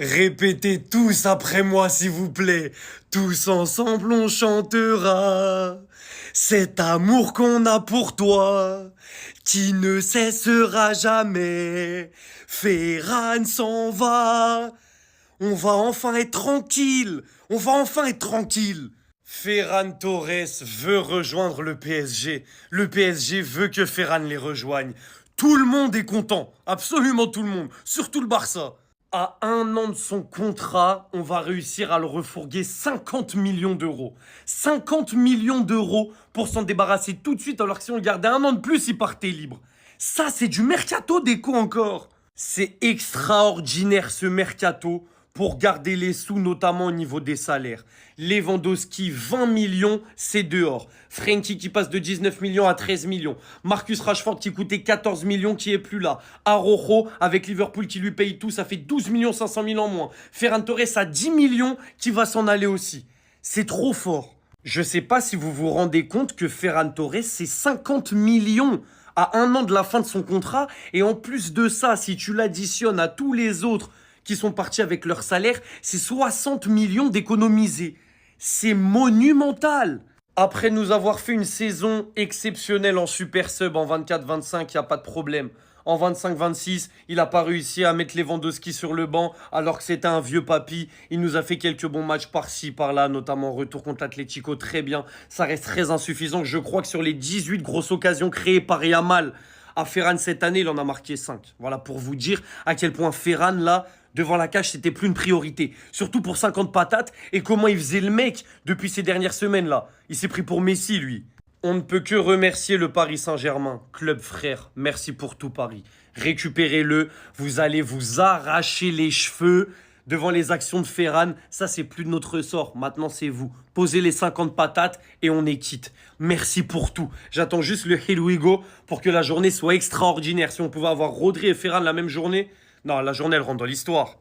Répétez tous après moi, s'il vous plaît. Tous ensemble, on chantera. Cet amour qu'on a pour toi, qui ne cessera jamais. Ferran s'en va. On va enfin être tranquille. On va enfin être tranquille. Ferran Torres veut rejoindre le PSG. Le PSG veut que Ferran les rejoigne. Tout le monde est content. Absolument tout le monde. Surtout le Barça. À un an de son contrat, on va réussir à le refourguer 50 millions d'euros. 50 millions d'euros pour s'en débarrasser tout de suite, alors que si on le gardait un an de plus, il partait libre. Ça, c'est du mercato déco encore. C'est extraordinaire ce mercato pour garder les sous, notamment au niveau des salaires. Lewandowski, 20 millions, c'est dehors. Frenkie qui passe de 19 millions à 13 millions. Marcus Rashford qui coûtait 14 millions, qui est plus là. Araujo, avec Liverpool qui lui paye tout, ça fait 12 millions 500 000 en moins. Ferran Torres à 10 millions qui va s'en aller aussi. C'est trop fort. Je sais pas si vous vous rendez compte que Ferran Torres, c'est 50 millions à un an de la fin de son contrat. Et en plus de ça, si tu l'additionnes à tous les autres qui sont partis avec leur salaire, c'est 60 millions d'économisés. C'est monumental. Après nous avoir fait une saison exceptionnelle en Super Sub en 24-25, il n'y a pas de problème. En 25-26, il n'a pas réussi à mettre Lewandowski sur le banc alors que c'était un vieux papy. Il nous a fait quelques bons matchs par-ci, par-là, notamment en retour contre l'Atlético, très bien. Ça reste très insuffisant. Je crois que sur les 18 grosses occasions créées par Yamal à Ferran cette année, il en a marqué 5. Voilà pour vous dire à quel point Ferran, là, devant la cage, c'était plus une priorité. Surtout pour 50 patates et comment il faisait le mec depuis ces dernières semaines-là. Il s'est pris pour Messi, lui. On ne peut que remercier le Paris Saint-Germain. Club frère, merci pour tout Paris. Récupérez-le, vous allez vous arracher les cheveux devant les actions de Ferran. Ça, c'est plus de notre sort. Maintenant, c'est vous. Posez les 50 patates et on est quitte. Merci pour tout. J'attends juste le Here we go pour que la journée soit extraordinaire. Si on pouvait avoir Rodri et Ferran la même journée, non, la journée, elle rentre dans l'histoire.